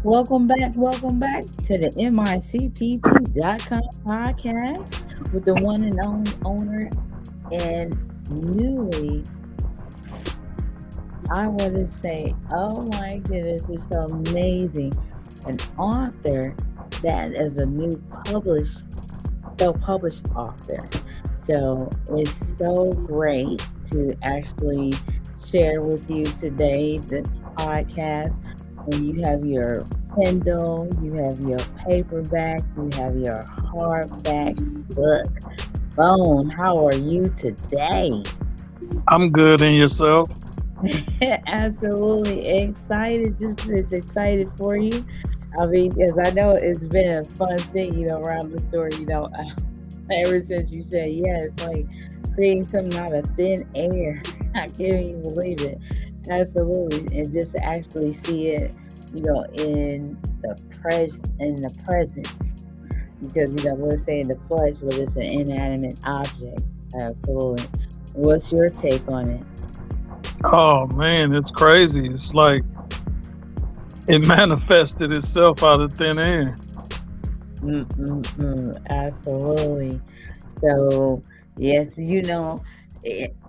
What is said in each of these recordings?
Welcome back to the MICPT.com podcast with the one and only owner and newly, I want to say, oh my goodness, it's so amazing. An author that is a new published, self-published author. So it's so great to actually share with you today this podcast. When you have your Kindle, you have your paperback, you have your hardback book. Bone, how are you today? I'm good in yourself. Absolutely excited, just as excited for you. I mean, because I know it's been a fun thing, around the store, ever since you said, yeah, it's like creating something out of thin air. I can't even believe it. Absolutely. And just to actually see it, in the presence. Because, we'll say in the flesh, but it's an inanimate object. Absolutely. What's your take on it? Oh man, it's crazy. It's like it manifested itself out of thin air. Absolutely. So, yes,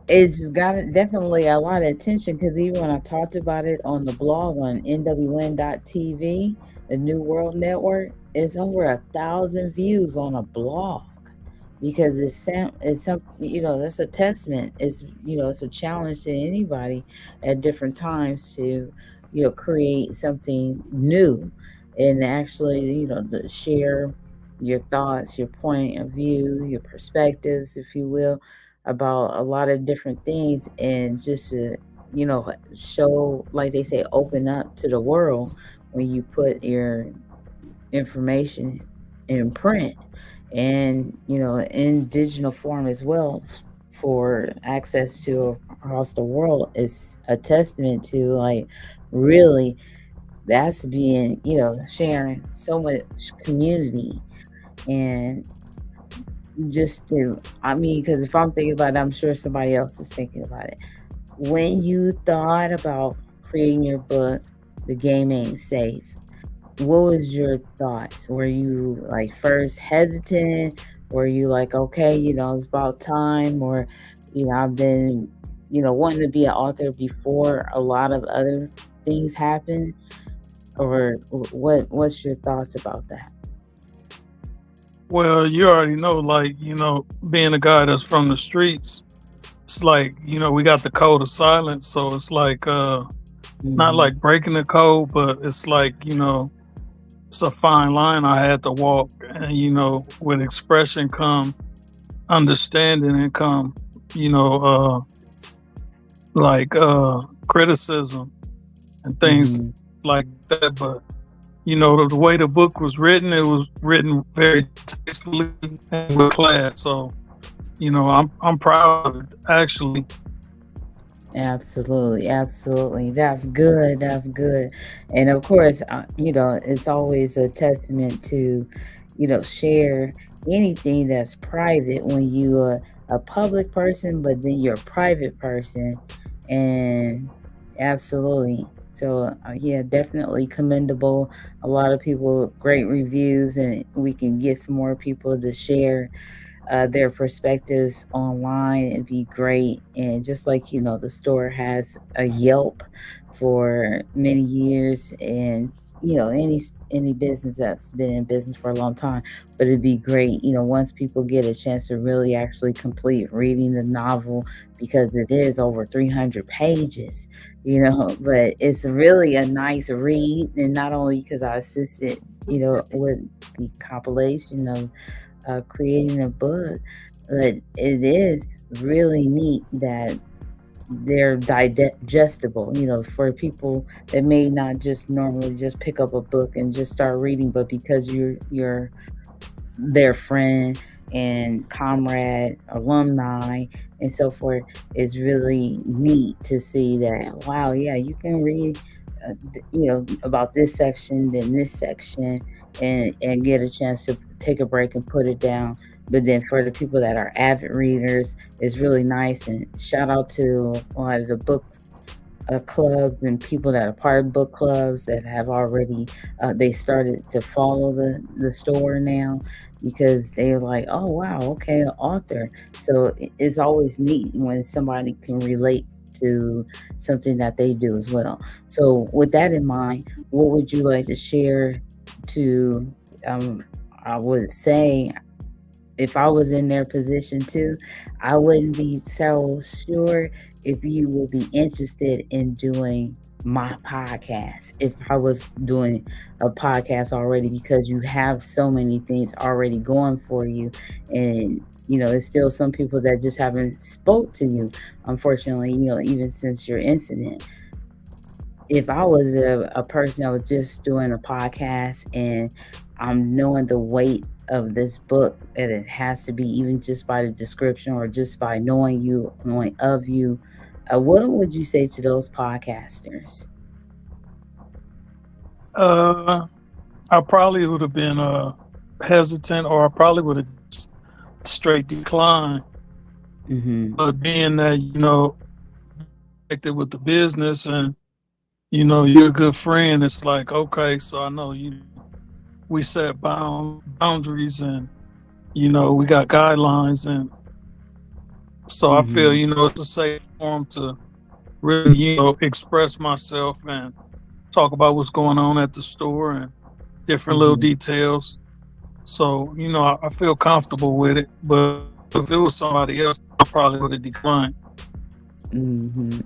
it's got definitely a lot of attention because even when I talked about it on the blog on NWN.TV, the New World Network, it's over 1,000 views on a blog because it's some that's a testament. It's a challenge to anybody at different times to create something new and actually to share your thoughts, your point of view, your perspectives, if you will, about a lot of different things, and just to show, like they say, open up to the world when you put your information in print and in digital form as well for access to across the world is a testament to, like, really, that's being sharing so much community. And just to, I mean, because if I'm thinking about it, I'm sure somebody else is thinking about it. When you thought about creating your book, The Game Ain't Safe, what was your thoughts? Were you like first hesitant? Were you like, okay, it's about time? Or, I've been, wanting to be an author before a lot of other things happen? Or what's your thoughts about that? Well, you already know, like, being a guy that's from the streets, it's like, we got the code of silence. So it's like not Mm-hmm. like breaking the code, but it's like, it's a fine line I had to walk. And, with expression come understanding and come, you know, like criticism and things Mm-hmm. like that. But the way the book was written, it was written very tastefully and with class. So I'm proud of it actually. Absolutely, absolutely. That's good. That's good. And of course, it's always a testament to, share anything that's private when you are a public person, but then you're a private person. And absolutely. So, yeah, definitely commendable. A lot of people, great reviews, and we can get some more people to share their perspectives online and be great. And just like the store has a Yelp for many years, and any business that's been in business for a long time, but it'd be great once people get a chance to really actually complete reading the novel, because it is over 300 pages, but it's really a nice read. And not only because I assisted with the compilation of creating a book, but it is really neat that they're digestible, for people that may not just normally just pick up a book and just start reading, but because you're their friend and comrade, alumni, and so forth, is really neat to see that, wow, yeah, you can read about this section, then this section, and get a chance to take a break and put it down. But then for the people that are avid readers, it's really nice. And shout out to a lot of the books clubs and people that are part of book clubs that have already they started to follow the store now because they're like, oh wow, okay, an author. So it's always neat when somebody can relate to something that they do as well. So with that in mind, what would you like to share to um, I would say if I was in their position too, I wouldn't be so sure if you would be interested in doing my podcast. If I was doing a podcast already, because you have so many things already going for you, and there's still some people that just haven't spoke to you. Unfortunately, even since your incident, if I was a person that was just doing a podcast and I'm knowing the weight of this book that it has to be, even just by the description or just by knowing you, knowing of you, what would you say to those podcasters? Uh, I probably would have been hesitant, or I probably would have straight declined. Mm-hmm. But being that connected with the business, and you're a good friend, it's like, okay, so I know we set boundaries, and we got guidelines, and so I feel Mm-hmm. it's a safe forum to really express myself and talk about what's going on at the store and different little Mm-hmm. details. So I feel comfortable with it. But if it was somebody else, I probably would have declined.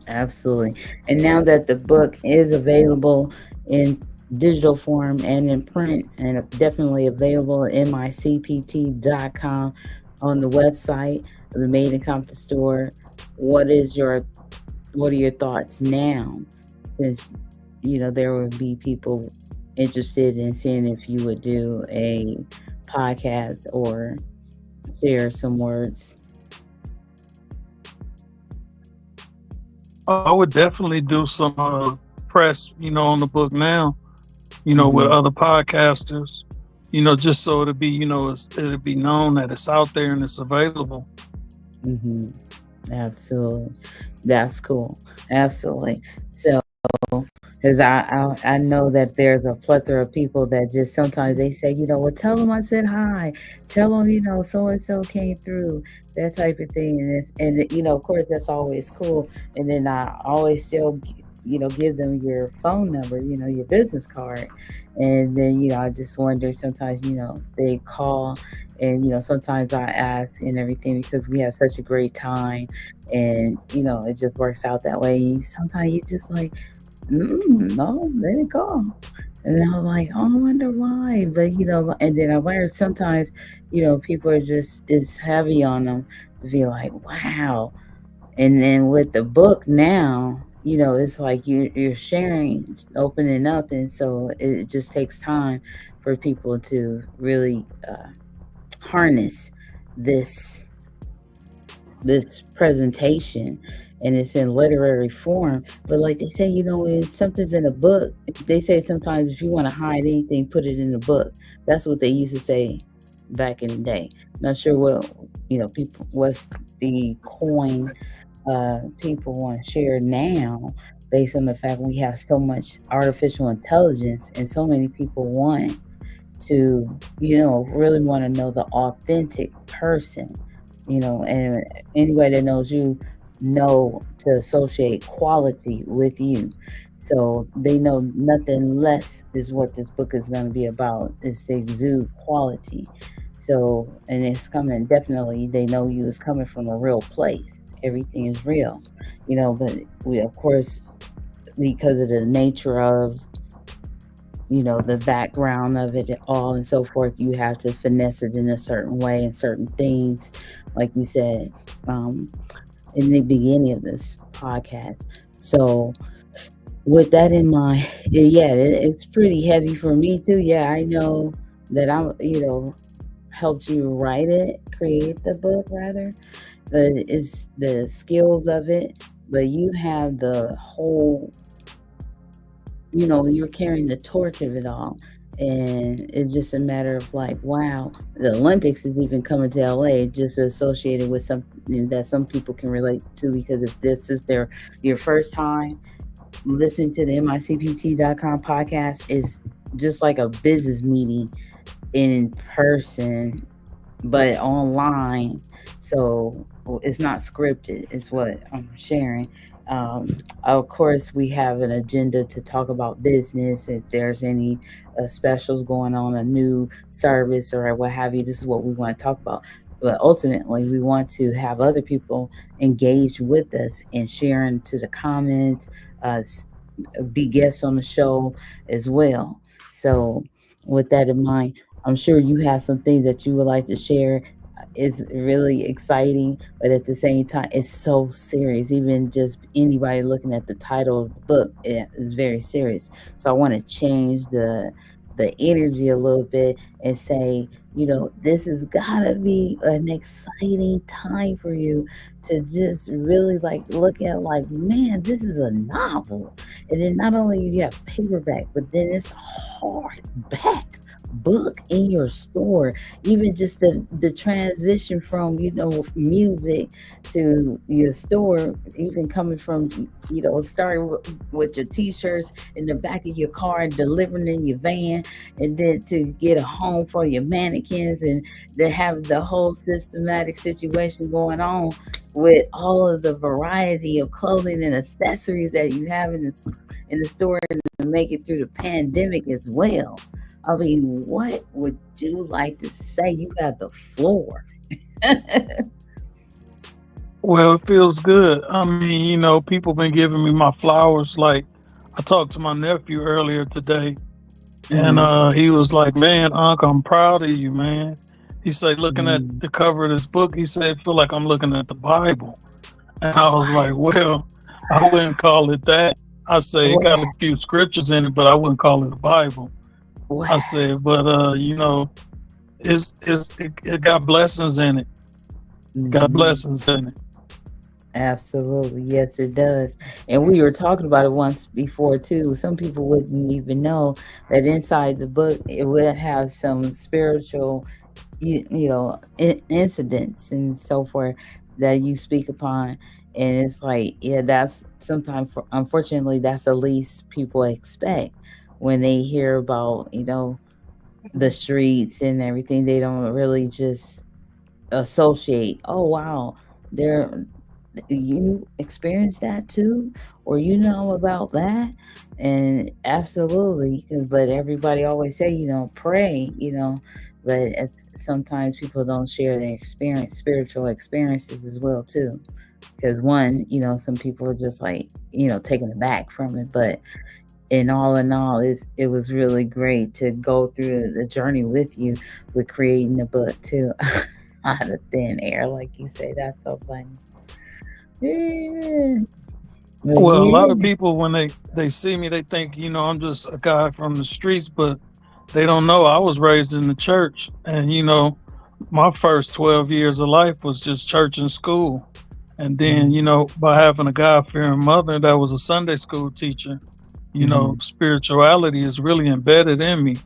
Absolutely. And now that the book is available in digital form and in print, and definitely available at micpt.com on the website of the Made in Compton store, what is your what are your thoughts now? Since there would be people interested in seeing if you would do a podcast or share some words. I would definitely do some press, on the book now, with Mm-hmm. other podcasters, just so it'll be, it'll be known that it's out there and it's available. Mm-hmm. Absolutely. That's cool. Absolutely. So, because I know that there's a plethora of people that just sometimes they say, well, tell them I said hi, tell them, so and so came through, that type of thing, and of course that's always cool. And then I always still, give them your phone number, your business card, and then I just wonder sometimes, they call, and sometimes I ask and everything because we have such a great time, and it just works out that way. Sometimes you just like, no, let it go. And I'm like, oh, I wonder why. But, and then I learned sometimes, people are just, it's heavy on them to be like, wow. And then with the book now, it's like you're sharing, opening up. And so it just takes time for people to really harness this this presentation, and it's in literary form. But like they say, when something's in a book, they say sometimes if you want to hide anything, put it in the book. That's what they used to say back in the day. Not sure what people what's the coin people want to share now, based on the fact we have so much artificial intelligence and so many people want to, really want to know the authentic person, and anybody that knows you know to associate quality with you. So they know nothing less is what this book is going to be about, is to exude quality. So, and it's coming, definitely, they know you is coming from a real place. Everything is real, but we, of course, because of the nature of the background of it all and so forth, you have to finesse it in a certain way and certain things, like you said, um, in the beginning of this podcast. So, with that in mind, yeah, it's pretty heavy for me too. Yeah, I know that I'm, helped you write it, create the book rather, but it's the skills of it. But you have the whole, you're carrying the torch of it all. And it's just a matter of like, wow, the Olympics is even coming to LA, just associated with something that some people can relate to, because if this is your first time, listening to the micpt.com podcast is just like a business meeting in person but online. So it's not scripted, is what I'm sharing. Of course, we have an agenda to talk about business. If there's any specials going on, a new service or what have you, this is what we want to talk about. But ultimately, we want to have other people engage with us and sharing to the comments, uh, be guests on the show as well. So, with that in mind, I'm sure you have some things that you would like to share. It's really exciting, but at the same time, it's so serious. Even just anybody looking at the title of the book is very serious. So I want to change the energy a little bit and say, this has gotta be an exciting time for you to just really like look at like, man, this is a novel. And then not only you have paperback, but then it's hardback book in your store. Even just the transition from music to your store, even coming from starting with your t-shirts in the back of your car and delivering in your van, and then to get a home for your mannequins, and to have the whole systematic situation going on with all of the variety of clothing and accessories that you have in the store, and to make it through the pandemic as well. I mean, what would you like to say? You got the floor. Well, it feels good. I mean, people been giving me my flowers. Like, I talked to my nephew earlier today, and Mm, he was like, "Man, Unc, I'm proud of you, man." He said, looking at mm. the cover of this book, he said, "I feel like I'm looking at the Bible." And I was What? like, "Well, I wouldn't call it that." I say it What? got a few scriptures in it, but I wouldn't call it the Bible. What? I said, but it got blessings in it. Got Hmm. blessings in it. Absolutely. Yes, it does. And we were talking about it once before too. Some people wouldn't even know that inside the book it would have some spiritual, incidents and so forth that you speak upon. And it's like, yeah, that's sometimes, unfortunately, that's the least people expect when they hear about, the streets and everything. They don't really just associate, oh, wow, there, you experienced that too, or about that. And absolutely, but everybody always say, pray, but sometimes people don't share their spiritual experiences as well too, because one, some people are just like, taken aback from it. But in all, it was really great to go through the journey with you with creating the book too. Out of thin air, like you say. That's so funny. Yeah. But Well, a lot of yeah. people when they see me, they think I'm just a guy from the streets, but they don't know I was raised in the church, and my first 12 years of life was just church and school. And then, Mm-hmm. by having a God fearing mother that was a Sunday school teacher, Mm-hmm. spirituality is really embedded in me.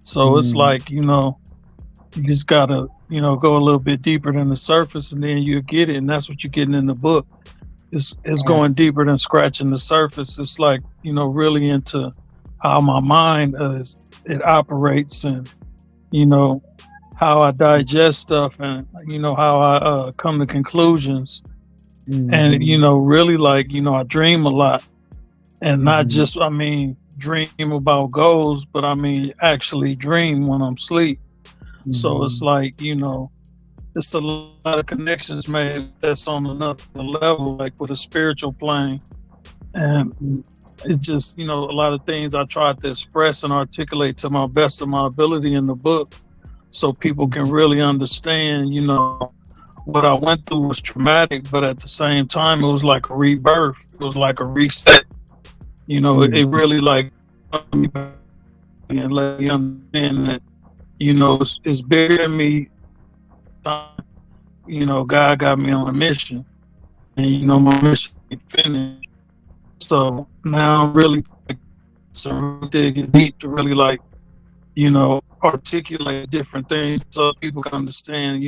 So it's Mm-hmm. like, you just gotta, go a little bit deeper than the surface, and then you get it. And that's what you're getting in the book. It's going Abs- deeper than scratching the surface. It's like, really into how my mind it operates, and, you know, how I digest stuff, and, how I come to conclusions. And, mm-hmm. really, like, I dream a lot, and not Mm-hmm. just, I mean, dream about goals, but I mean, actually dream when I'm asleep. So it's Mm-hmm. like, it's a lot of connections made that's on another level, like with a spiritual plane. And it just, a lot of things I tried to express and articulate to my best of my ability in the book so people can really understand, what I went through was traumatic, but at the same time, it was like a rebirth. It was like a reset. It Mm-hmm. really like brought me back and let me understand that, it's bigger than me. Time, God got me on a mission, and my mission ain't finished. So now I'm really some really digging deep to really like, articulate different things so people can understand,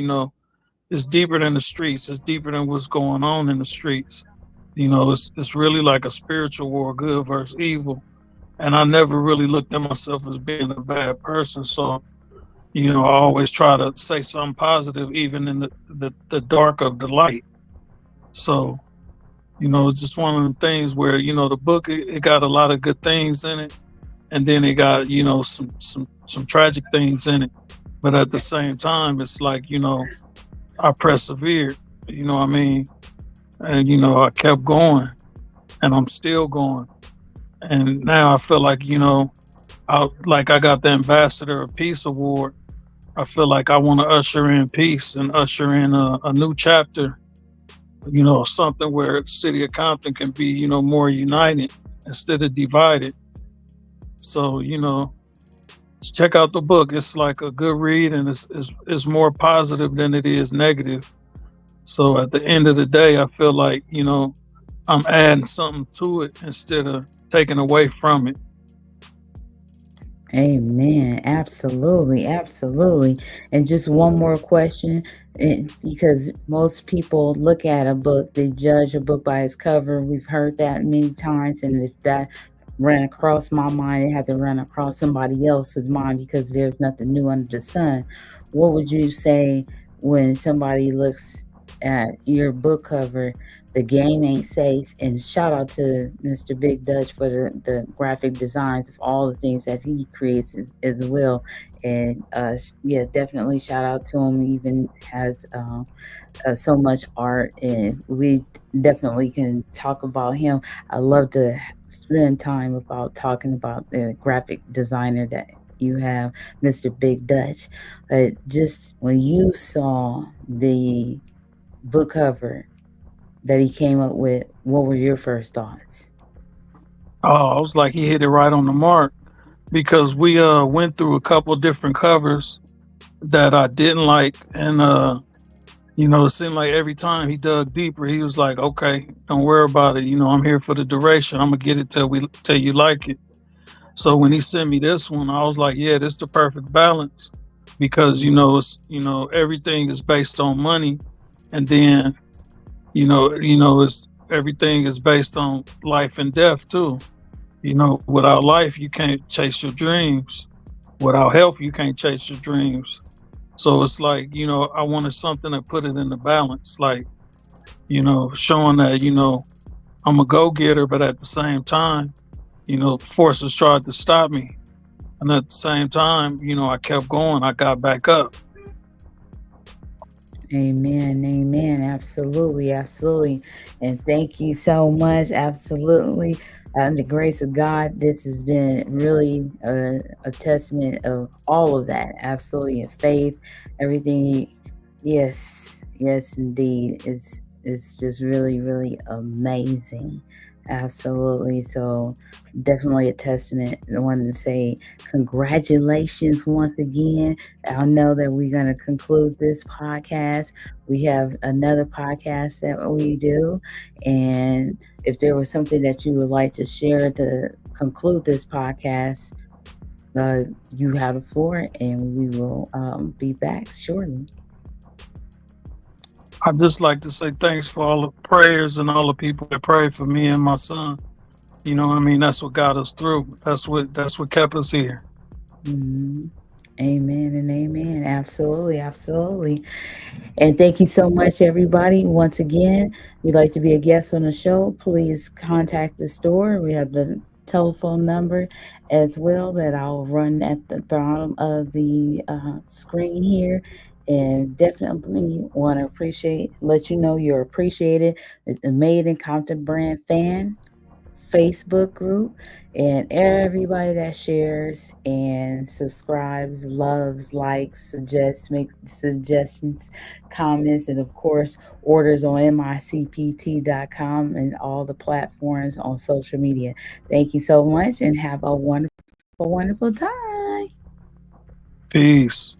it's deeper than the streets. It's deeper than what's going on in the streets. It's really like a spiritual war, good versus evil. And I never really looked at myself as being a bad person. So, I always try to say something positive, even in the dark of the light. So, it's just one of the things where, the book, it got a lot of good things in it. And then it got, some tragic things in it. But at the same time, it's like, I persevered, you know what I mean? And, I kept going and I'm still going. And now I feel like, I got the Ambassador of Peace Award. I feel like I want to usher in peace and usher in a new chapter, something where the city of Compton can be, more united instead of divided. So, check out the book. It's like a good read and it's more positive than it is negative. So at the end of the day, I feel like, I'm adding something to it instead of taking away from it. Amen. Absolutely. Absolutely. And just one more question, because most people look at a book, they judge a book by its cover. We've heard that many times. And if that ran across my mind, it had to run across somebody else's mind because there's nothing new under the sun. What would you say when somebody looks at your book cover? The game ain't safe. And shout out to Mr. Big Dutch for the graphic designs of all the things that he creates as well. And yeah, definitely shout out to him. He even has so much art, and we definitely can talk about him. I love to spend time about talking about the graphic designer that you have, Mr. Big Dutch. But just when you saw the book cover that he came up with, what were your first thoughts? Oh, I was like, he hit it right on the mark because we went through a couple different covers that I didn't like, and it seemed like every time he dug deeper, he was like, "Okay, don't worry about it. I'm here for the duration. I'm gonna get it till you like it." So when he sent me this one, I was like, "Yeah, this the perfect balance," because it's everything is based on money, and then it's everything is based on life and death too. Without life, you can't chase your dreams. Without health, you can't chase your dreams. So it's like, I wanted something to put it in the balance, like, showing that, I'm a go getter, but at the same time, forces tried to stop me. And at the same time, I kept going, I got back up. Amen. Amen. Absolutely. Absolutely. And thank you so much. Absolutely. The grace of God, this has been really a testament of all of that. Absolutely. And faith, everything. Yes. Yes, indeed. It's just really, really amazing. Absolutely. So definitely a testament. I wanted to say congratulations once again. I know that we're going to conclude this podcast. We have another podcast that we do. And if there was something that you would like to share to conclude this podcast, uh, you have the floor and we will be back shortly. I'd just like to say thanks for all the prayers and all the people that prayed for me and my son. What I mean? That's what got us through. That's what kept us here. Mhm. Amen and amen. Absolutely. Absolutely. And thank you so much, everybody. Once again, you'd like to be a guest on the show, please contact the store. We have the telephone number as well that I'll run at the bottom of the screen here. And definitely want to let you know you're appreciated. The Made in Compton brand fan Facebook group, and everybody that shares and subscribes, loves, likes, suggests, makes suggestions, comments, and of course, orders on micpt.com and all the platforms on social media. Thank you so much and have a wonderful, wonderful time. Peace.